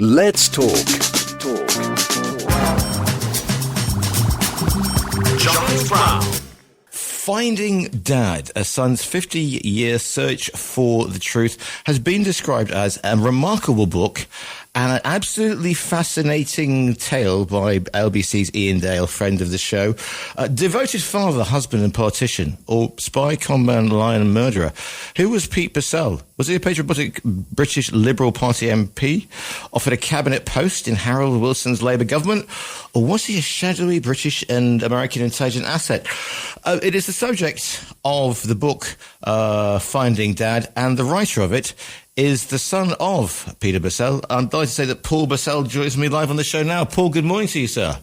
Let's talk. Giles Brown. Finding Dad, a son's 50-year search for the truth, has been described as a remarkable book and an absolutely fascinating tale by LBC's Ian Dale, friend of the show. Devoted father, husband and politician, or spy, conman, lion and murderer. Who was Pete Bessell? Was he a patriotic British Liberal Party MP? Offered a cabinet post in Harold Wilson's Labour government? Or was he a shadowy British and American intelligence asset? It is the subject of the book, Finding Dad, and the writer of it is the son of Peter Bessell. I'm delighted to say that Paul Bessell joins me live on the show now. Paul, good morning to you, sir.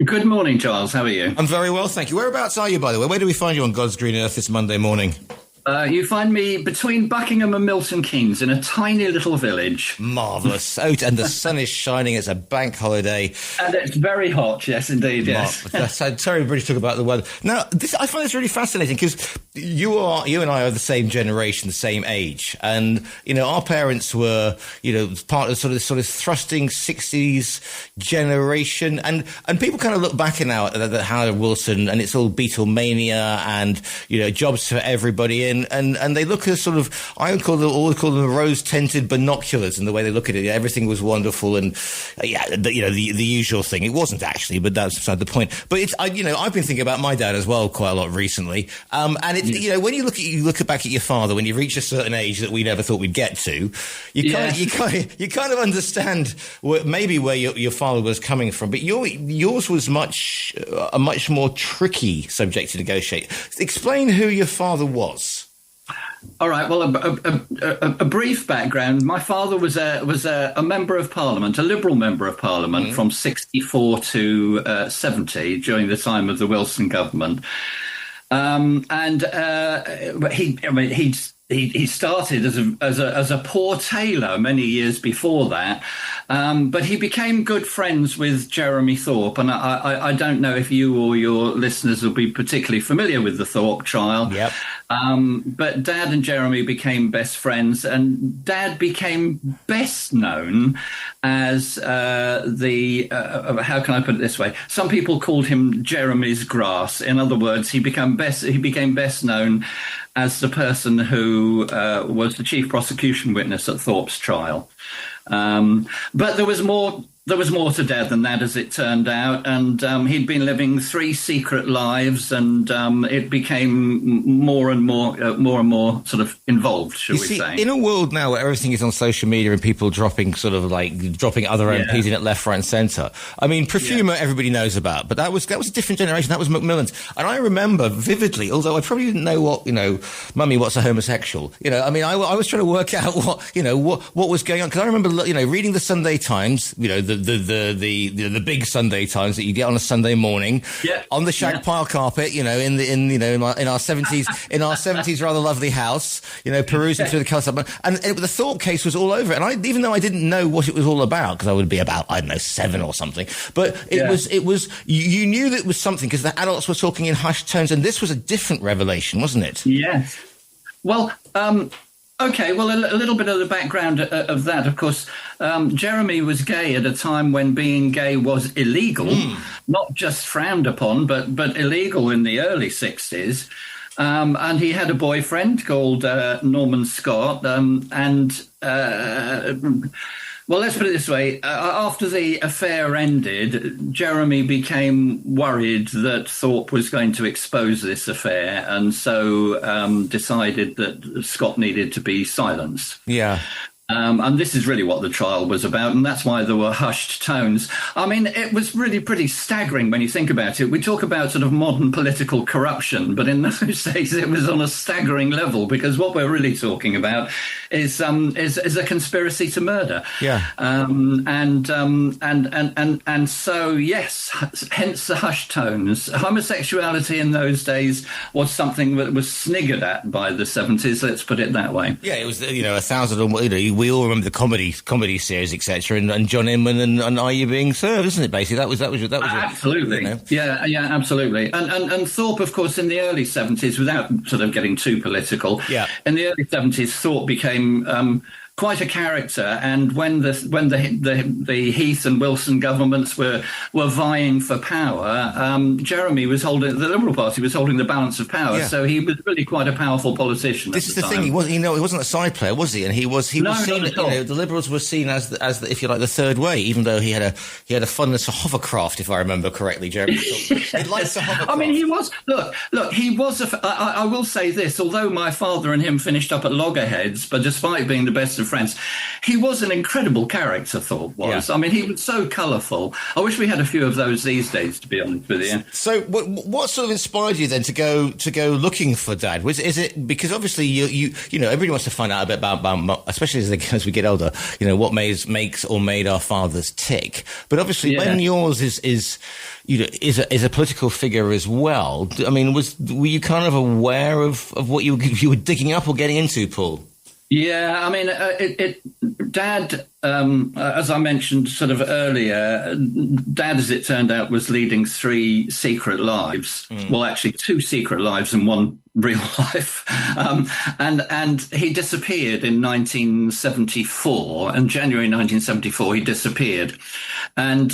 Good morning, Giles. How are you? I'm very well, thank you. Whereabouts are you, by the way? Where do we find you on God's green earth this Monday morning? You find me between Buckingham and Milton Keynes in a tiny little village. Marvellous. And the sun is shining. It's a bank holiday. And it's very hot, yes, indeed, yes. That's sorry, everybody talk about the weather. Now, I find this really fascinating because you and I are the same generation, the same age. And, our parents were, part of sort of thrusting 60s generation. And people kind of look back now at Harold Wilson and it's all Beatlemania and, jobs for everybody. And they look at sort of, I would call them rose-tinted binoculars in the way they look at it. Everything was wonderful and, the usual thing. It wasn't actually, but that's beside the point. But I've been thinking about my dad as well quite a lot recently. And it's, when you look back at your father, when you reach a certain age that we never thought we'd get to, you kind of understand maybe where your father was coming from. But yours was a much more tricky subject to negotiate. Explain who your father was. All right. Well, a brief background. My father was a member of Parliament, a Liberal member of Parliament from 64 to 70 during the time of the Wilson government. He started as a poor tailor many years before that, but he became good friends with Jeremy Thorpe. And I don't know if you or your listeners will be particularly familiar with the Thorpe trial. Yep. But Dad and Jeremy became best friends, and Dad became best known as how can I put it this way? Some people called him Jeremy's grass. In other words, he became best known as the person who was the chief prosecution witness at Thorpe's trial. But there was more to Dad than that, as it turned out, and he'd been living 3 secret lives, and it became more and more sort of involved, shall we say. In a world now where everything is on social media and people dropping other MPs in at left, right and centre, I mean, Profumo everybody knows about, but that was a different generation. That was Macmillan's. And I remember vividly, although I probably didn't know what, Mummy, what's a homosexual? I was trying to work out what was going on, because I remember, reading the Sunday Times, the big Sunday Times that you get on a Sunday morning, on the shag pile carpet, in our 70s rather lovely house, perusing through the colours. And the Thorpe case was all over it. And even though I didn't know what it was all about, because I would be about 7 or something, but it was you knew that it was something because the adults were talking in hushed tones, and this was a different revelation, wasn't it? Yes. Well, okay, well, a little bit of the background of that, of course. Jeremy was gay at a time when being gay was illegal, not just frowned upon, but illegal in the early 60s. And he had a boyfriend called Norman Scott. Well, let's put it this way. After the affair ended, Jeremy became worried that Thorpe was going to expose this affair, and so decided that Scott needed to be silenced. Yeah. And this is really what the trial was about, and that's why there were hushed tones. I mean, it was really pretty staggering when you think about it. We talk about sort of modern political corruption, but in those days it was on a staggering level, because what we're really talking about is a conspiracy to murder. Yeah. And so yes, hence the hushed tones. Homosexuality in those days was something that was sniggered at by the 70s. Let's put it that way. Yeah, it was 1,000. We all remember the comedy series, etc., and John Inman and Are You Being Served, isn't it? Basically, that was absolutely. Yeah, absolutely. And Thorpe, of course, in the early 70s, without sort of getting too political, in the early 70s, Thorpe became quite a character. And when the Heath and Wilson governments were vying for power, Jeremy was holding, the Liberal Party was holding the balance of power. Yeah. So he was really quite a powerful politician. This is the thing. He wasn't a side player, was he? And he was seen. The Liberals were seen as the, if you like, the third way. Even though he had a fondness for hovercraft, if I remember correctly, Jeremy. He likes to hovercraft. I mean, he was. Look. He was. I will say this. Although my father and him finished up at loggerheads, but despite being the best of friends, he was an incredible character. Thorpe was. Yeah. I mean, he was so colourful. I wish we had a few of those these days, to be honest with you. So, what sort of inspired you then to go looking for Dad? Is it because obviously you know everybody wants to find out a bit about especially as we get older, you know, what makes or made our fathers tick. But obviously, when yours is a political figure as well. I mean, were you kind of aware of what you were digging up or getting into, Paul? Yeah, I mean, Dad, as I mentioned sort of earlier, Dad, as it turned out, was leading 3 secret lives. Well, actually 2 secret lives and 1 real life. And he disappeared in 1974. In January 1974, he disappeared. And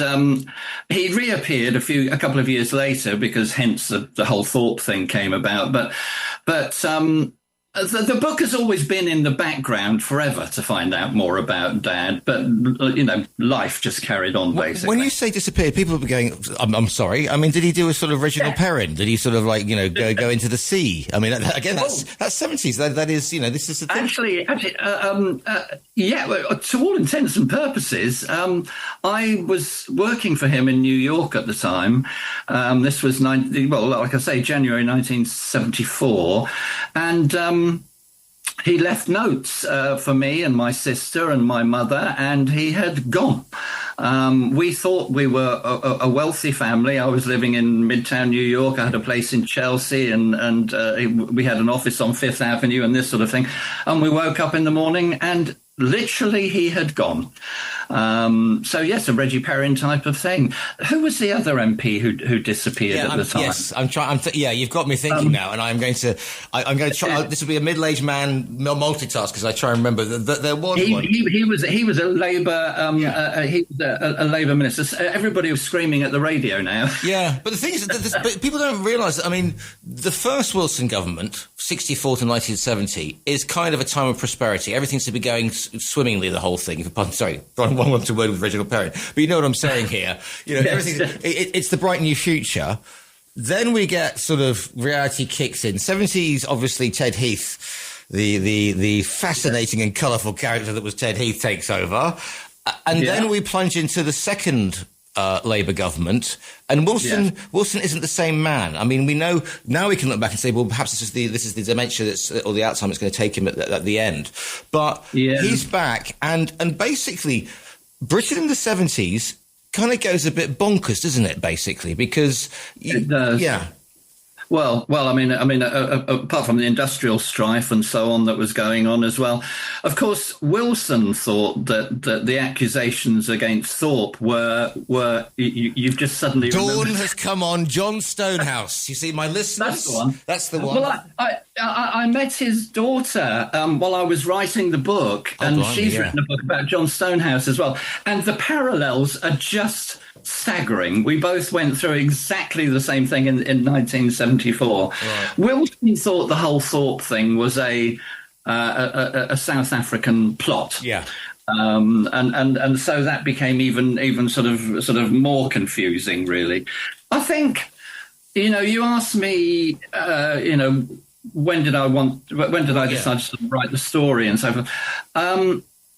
he reappeared a couple of years later because hence the whole Thorpe thing came about. But the book has always been in the background forever to find out more about Dad, but, you know, life just carried on, basically. When you say disappeared, people will be going, I'm sorry. I mean, did he do a sort of Reginald Perrin? Did he sort of like, you know, go into the sea? I mean, again, that's 70s. That is, you know, this is the thing. Actually, to all intents and purposes, I was working for him in New York at the time. This was, like I say, January 1974. And he left notes for me and my sister and my mother, and he had gone. We thought we were a wealthy family. I was living in Midtown New York. I had a place in Chelsea, and we had an office on Fifth Avenue and this sort of thing. And we woke up in the morning and literally he had gone. So yes, a Reggie Perrin type of thing. Who was the other MP who disappeared at the time? Yes, I'm trying. You've got me thinking now, and I'm going to try. This will be a middle-aged man multitask because I try and remember that there was one. He was a Labour. He was a Labour minister. Everybody was screaming at the radio now. Yeah, but the thing is, but people don't realise that. I mean, the first Wilson government, 64 to 1970, is kind of a time of prosperity. Everything seems to be going swimmingly. The whole thing. Sorry. One wants to word with Reginald Perrin, but you know what I'm saying here. You know, everything. It's the bright new future. Then we get sort of reality kicks in. 70s, obviously, Ted Heath, the fascinating and colourful character that was Ted Heath, takes over, and then we plunge into the second Labour government, and Wilson isn't the same man. I mean, we know now we can look back and say, well, perhaps this is the dementia or the Alzheimer's that's going to take him at the end. But he's back, and basically, Britain in the 70s kind of goes a bit bonkers, doesn't it? Basically, because it does. Yeah. Well, I mean, apart from the industrial strife and so on that was going on as well, of course, Wilson thought that the accusations against Thorpe were you've just suddenly dawn has come on John Stonehouse. You see, my listeners, that's the one. That's the one. Well, I met his daughter while I was writing the book, and she's written a book about John Stonehouse as well, and the parallels are just staggering. We both went through exactly the same thing in 1974. Right. Wilson thought the whole Thorpe thing was a South African plot. Yeah. And so that became even sort of more confusing, really. I think, you know, you asked me, when did I decide to write the story and so forth.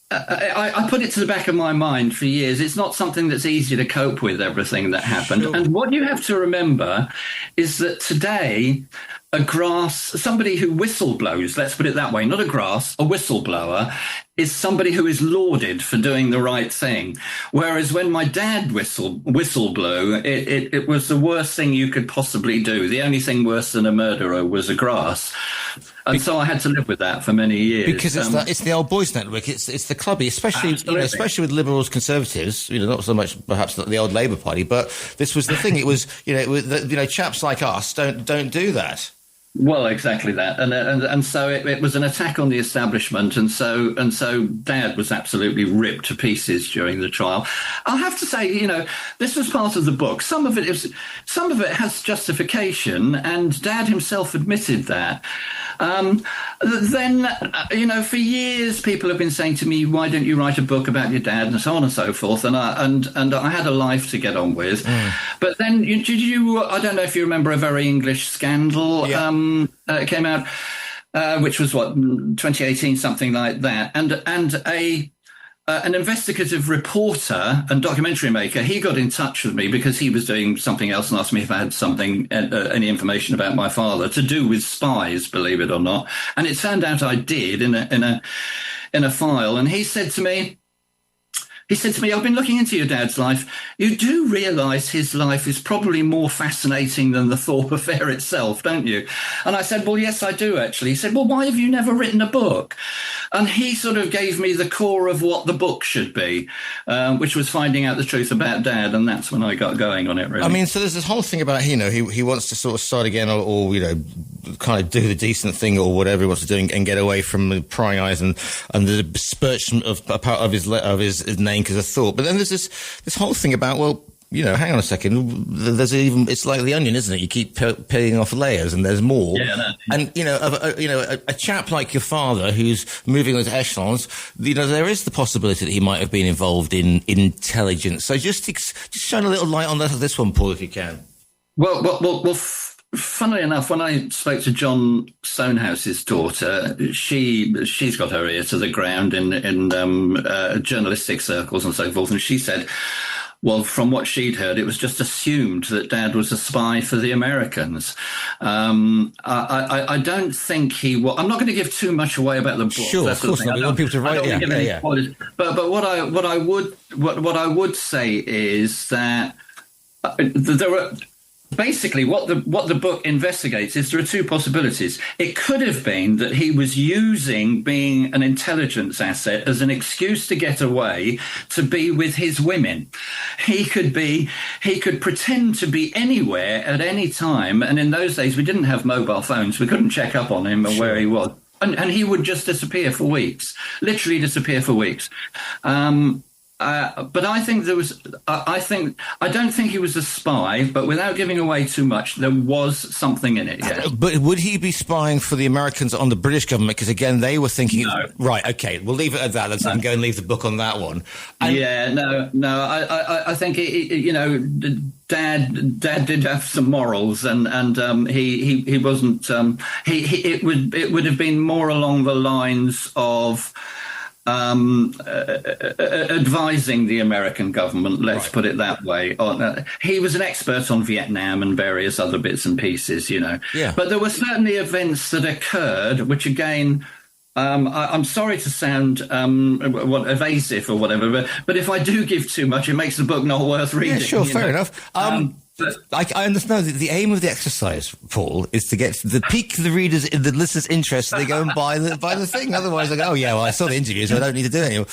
I put it to the back of my mind for years. It's not something that's easy to cope with, everything that happened. Sure. And what you have to remember is that today, somebody who whistleblows, let's put it that way, not a whistleblower, is somebody who is lauded for doing the right thing. Whereas when my dad whistle blew, it was the worst thing you could possibly do. The only thing worse than a murderer was a grass. And so I had to live with that for many years. Because it's the old boys network. It's the clubby, especially with Liberals, Conservatives. You know, not so much perhaps the old Labour Party, but this was the thing. It was chaps like us don't do that. Well, exactly that, and so it was an attack on the establishment, and so Dad was absolutely ripped to pieces during the trial. I'll have to say, this was part of the book. Some of it has justification, and Dad himself admitted that. Then, for years, people have been saying to me, "Why don't you write a book about your dad?" and so on and so forth. And I had a life to get on with. But then, I don't know if you remember a Very English Scandal. Yeah. Came out, which was 2018, something like that, and an investigative reporter and documentary maker, he got in touch with me because he was doing something else and asked me if I had any information about my father to do with spies, believe it or not. And it turned out I did in a file. And he said to me, "I've been looking into your dad's life. You do realise his life is probably more fascinating than the Thorpe affair itself, don't you?" And I said, "Well, yes, I do, actually." He said, "Well, why have you never written a book?" And he sort of gave me the core of what the book should be, which was finding out the truth about Dad. And that's when I got going on it, really. I mean, so there's this whole thing about, he wants to sort of start again or kind of do the decent thing or whatever he wants to do and get away from the prying eyes and the besmirchment of a part of his name because of Thorpe. But then there's this whole thing about, well, hang on a second. It's like the onion, isn't it? You keep peeling off layers, and there's more. Yeah, and a chap like your father who's moving those echelons, there is the possibility that he might have been involved in intelligence. So just shine a little light on this one, Paul, if you can. Well. Funnily enough, when I spoke to John Stonehouse's daughter, she's got her ear to the ground in journalistic circles and so forth, and she said, well, from what she'd heard, it was just assumed that Dad was a spy for the Americans. I don't think he was. I'm not going to give too much away about the book. Sure, of course not. We want people to write. Yeah. But what I would say is that there are. Basically, what the book investigates is there are two possibilities. It could have been that he was using being an intelligence asset as an excuse to get away, to be with his women. He could pretend to be anywhere at any time. And in those days, we didn't have mobile phones. We couldn't check up on him or where he was. And he would just disappear for weeks, literally disappear for weeks. But I think I don't think he was a spy, but without giving away too much, there was something in it, yeah. But would he be spying for the Americans on the British government? Because again, they were thinking, no. Right, okay, we'll leave it at that. Let's go and leave the book on that one. I think, Dad did have some morals, and he wasn't, it would have been more along the lines of, advising the American government, let's put it that way. He was an expert on Vietnam and various other bits and pieces, Yeah. But there were certainly events that occurred, which again, I'm sorry to sound evasive or whatever, but if I do give too much, it makes the book not worth reading. Yeah, sure, fair enough. I understand that the aim of the exercise, Paul, is to pique the readers, the listeners' interest, so they go and buy the thing. Otherwise, they go, "Oh yeah, well, I saw the interview, so I don't need to do it anymore."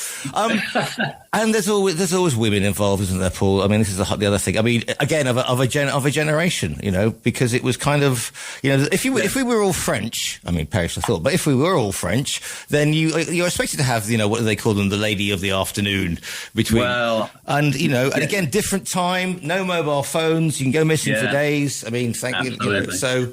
And there's always women involved, isn't there, Paul? I mean, this is the other thing. I mean, again, of a generation, because it was kind of, if we were all French, I mean, perish the thought, but if we were all French, then you're expected to have, what do they call them, the lady of the afternoon between, and again, different time, no mobile phones. You can go missing for days. I mean, thank you. So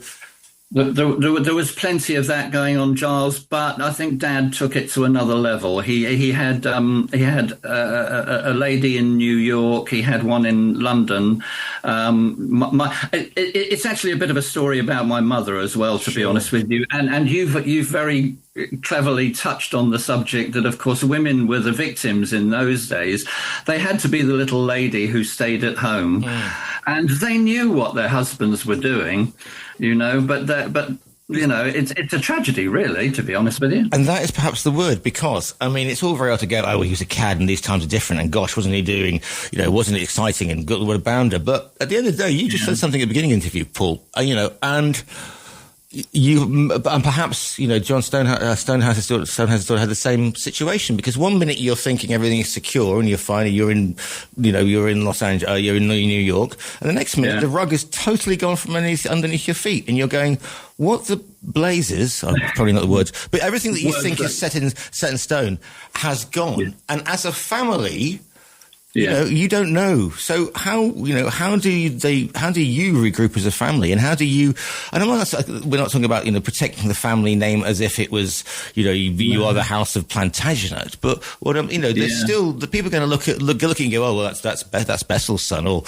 there was plenty of that going on, Giles. But I think Dad took it to another level. He had a lady in New York. He had one in London. It's actually a bit of a story about my mother as well, to be honest with you. And you've very cleverly touched on the subject that, of course, women were the victims in those days. They had to be the little lady who stayed at home, and they knew what their husbands were doing, but it's a tragedy, really, to be honest with you. And that is perhaps the word, because, I mean, it's all very well to go, he was a cad and these times are different, and gosh, wasn't he doing, wasn't it exciting, and what a bounder. But at the end of the day, you just said something at the beginning of the interview, Paul, and and perhaps, John Stonehouse had the same situation, because one minute you're thinking everything is secure and you're fine, you're in Los Angeles, you're in New York, and the next minute the rug is totally gone from underneath your feet, and you're going, what the blazes? Oh, probably not the words, but everything that you think is set in stone has gone, and as a family, you don't know. So how do you regroup as a family, and how do you? And we're not talking about protecting the family name as if it was you are the House of Plantagenet, but there's still the people are going to look and go, oh well, that's Bessell's son, or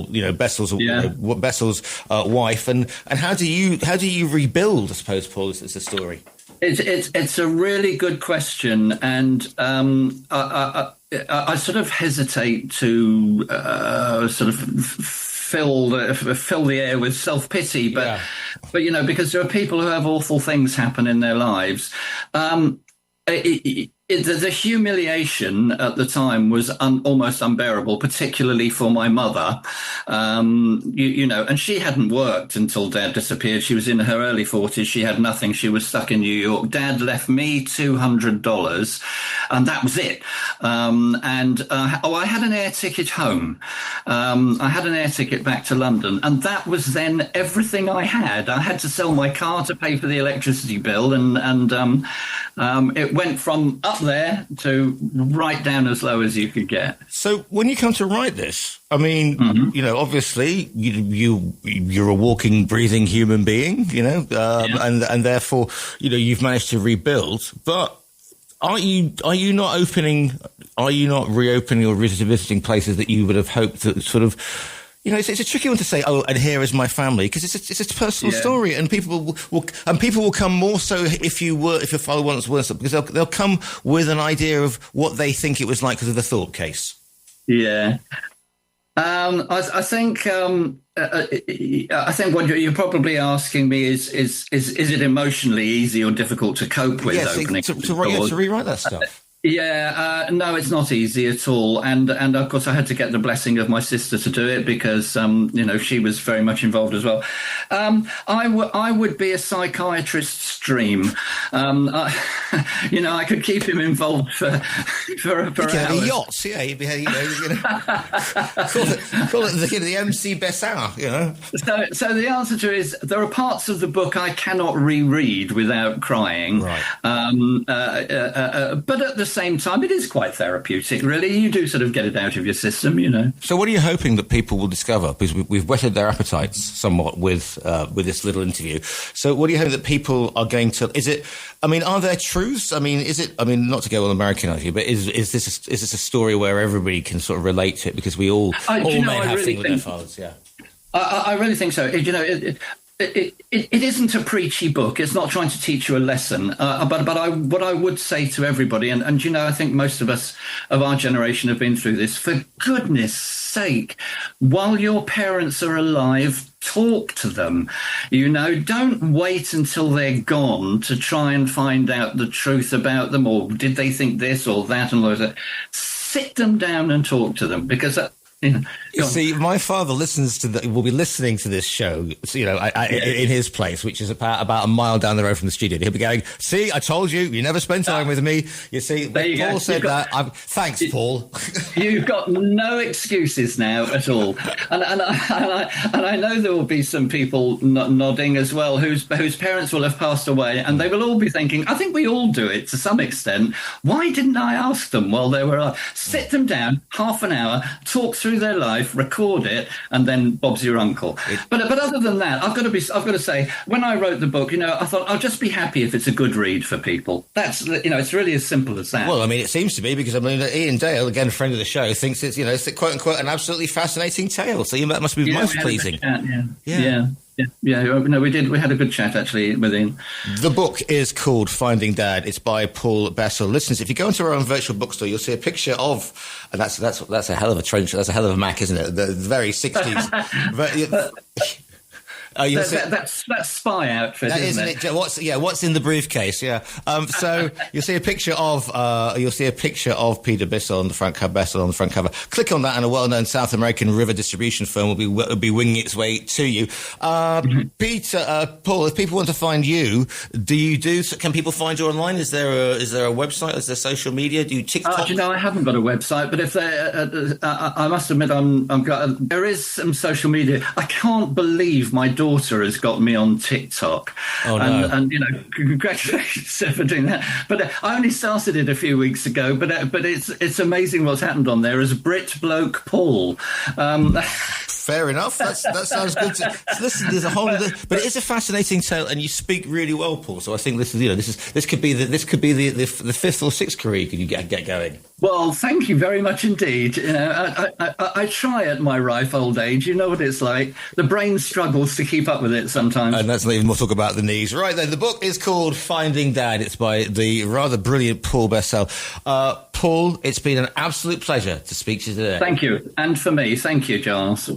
Bessell's Bessell's wife, and how do you rebuild? I suppose, Paul, is the story. It's a really good question, and I sort of hesitate to sort of fill the air with self-pity, but because there are people who have awful things happen in their lives. The humiliation at the time was almost unbearable, particularly for my mother. And she hadn't worked until Dad disappeared. She was in her early 40s. She had nothing. She was stuck in New York. Dad left me $200, and that was it. I had an air ticket home. I had an air ticket back to London, and that was then everything I had. I had to sell my car to pay for the electricity bill, and it went from up there to right down as low as you could get. So when you come to write this, I mean, obviously you're a walking, breathing human being, and therefore, you've managed to rebuild. But are you not reopening or revisiting places that you would have hoped that sort of, it's a tricky one to say, oh, and here is my family, because it's a personal story, and people will come more so if your father once was, because they'll come with an idea of what they think it was like because of the thought case. Yeah. I think what you're probably asking me is it emotionally easy or difficult to cope with opening to rewrite that stuff? No, it's not easy at all. And of course I had to get the blessing of my sister to do it, because, she was very much involved as well. I would be a psychiatrist's dream. I could keep him involved for hours. Yachts, he'd be, call it the MC Bessell, So the answer to it is, there are parts of the book I cannot reread without crying. Right. But at the same time, it is quite therapeutic, really. You do sort of get it out of your system, So what are you hoping that people will discover? Because we've whetted their appetites somewhat with this little interview. So what are you hoping that people are going to? Are there truths? Not to go all American you, but is this a story where everybody can sort of relate to it, because we all men have things with their fathers? Yeah, I really think so. It isn't a preachy book. It's not trying to teach you a lesson. But what I would say to everybody, and I think most of us of our generation have been through this, for goodness sake, while your parents are alive, talk to them. Don't wait until they're gone to try and find out the truth about them, or did they think this or that, and all that. Sit them down and talk to them, because You see, my father will be listening to this show, in his place, which is about a mile down the road from the studio. He'll be going, see, I told you, you never spend time with me. You see, Paul said that. Thanks, Paul. You've got no excuses now at all. And I know there will be some people nodding as well, whose parents will have passed away, and they will all be thinking, I think we all do it to some extent. Why didn't I ask them while they were alive? Sit them down, half an hour, talk through their life, record it, and then Bob's your uncle. But other than that, I've got to say, when I wrote the book, I thought I'll just be happy if it's a good read for people. That's it's really as simple as that. Well, it seems to be, because Ian Dale, again, a friend of the show, thinks it's it's quote unquote an absolutely fascinating tale. So that must be most pleasing. No, we did. We had a good chat actually with Ian. The book is called Finding Dad. It's by Paul Bessell. Listeners, if you go into our own virtual bookstore, you'll see a picture of, and that's a hell of a trench. That's a hell of a Mac, isn't it? The very 60s. That's spy outfit, isn't it? What's in the briefcase? Yeah. So you'll see a picture of Peter Bessell on the front cover. Click on that, and a well-known South American river distribution firm will be winging its way to you. Peter, Paul, if people want to find you, can people find you online? Is there a website? Is there social media? Do you TikTok? I haven't got a website, but if I must admit, there is some social media. I can't believe my daughter has got me on TikTok. Oh, no. And congratulations for doing that. But I only started it a few weeks ago. But it's amazing what's happened on there as Brit Bloke Paul. Fair enough. That sounds good. Listen, there's a whole, but it is a fascinating tale, and you speak really well, Paul. So I think this could be the fifth or sixth career you could get going. Well, thank you very much indeed. I try at my ripe old age. You know what it's like. The brain struggles to keep up with it sometimes. And let's not even talk about the knees. Right then, the book is called Finding Dad. It's by the rather brilliant Paul Bessell. Paul, it's been an absolute pleasure to speak to you today. Thank you. And for me, thank you, Giles.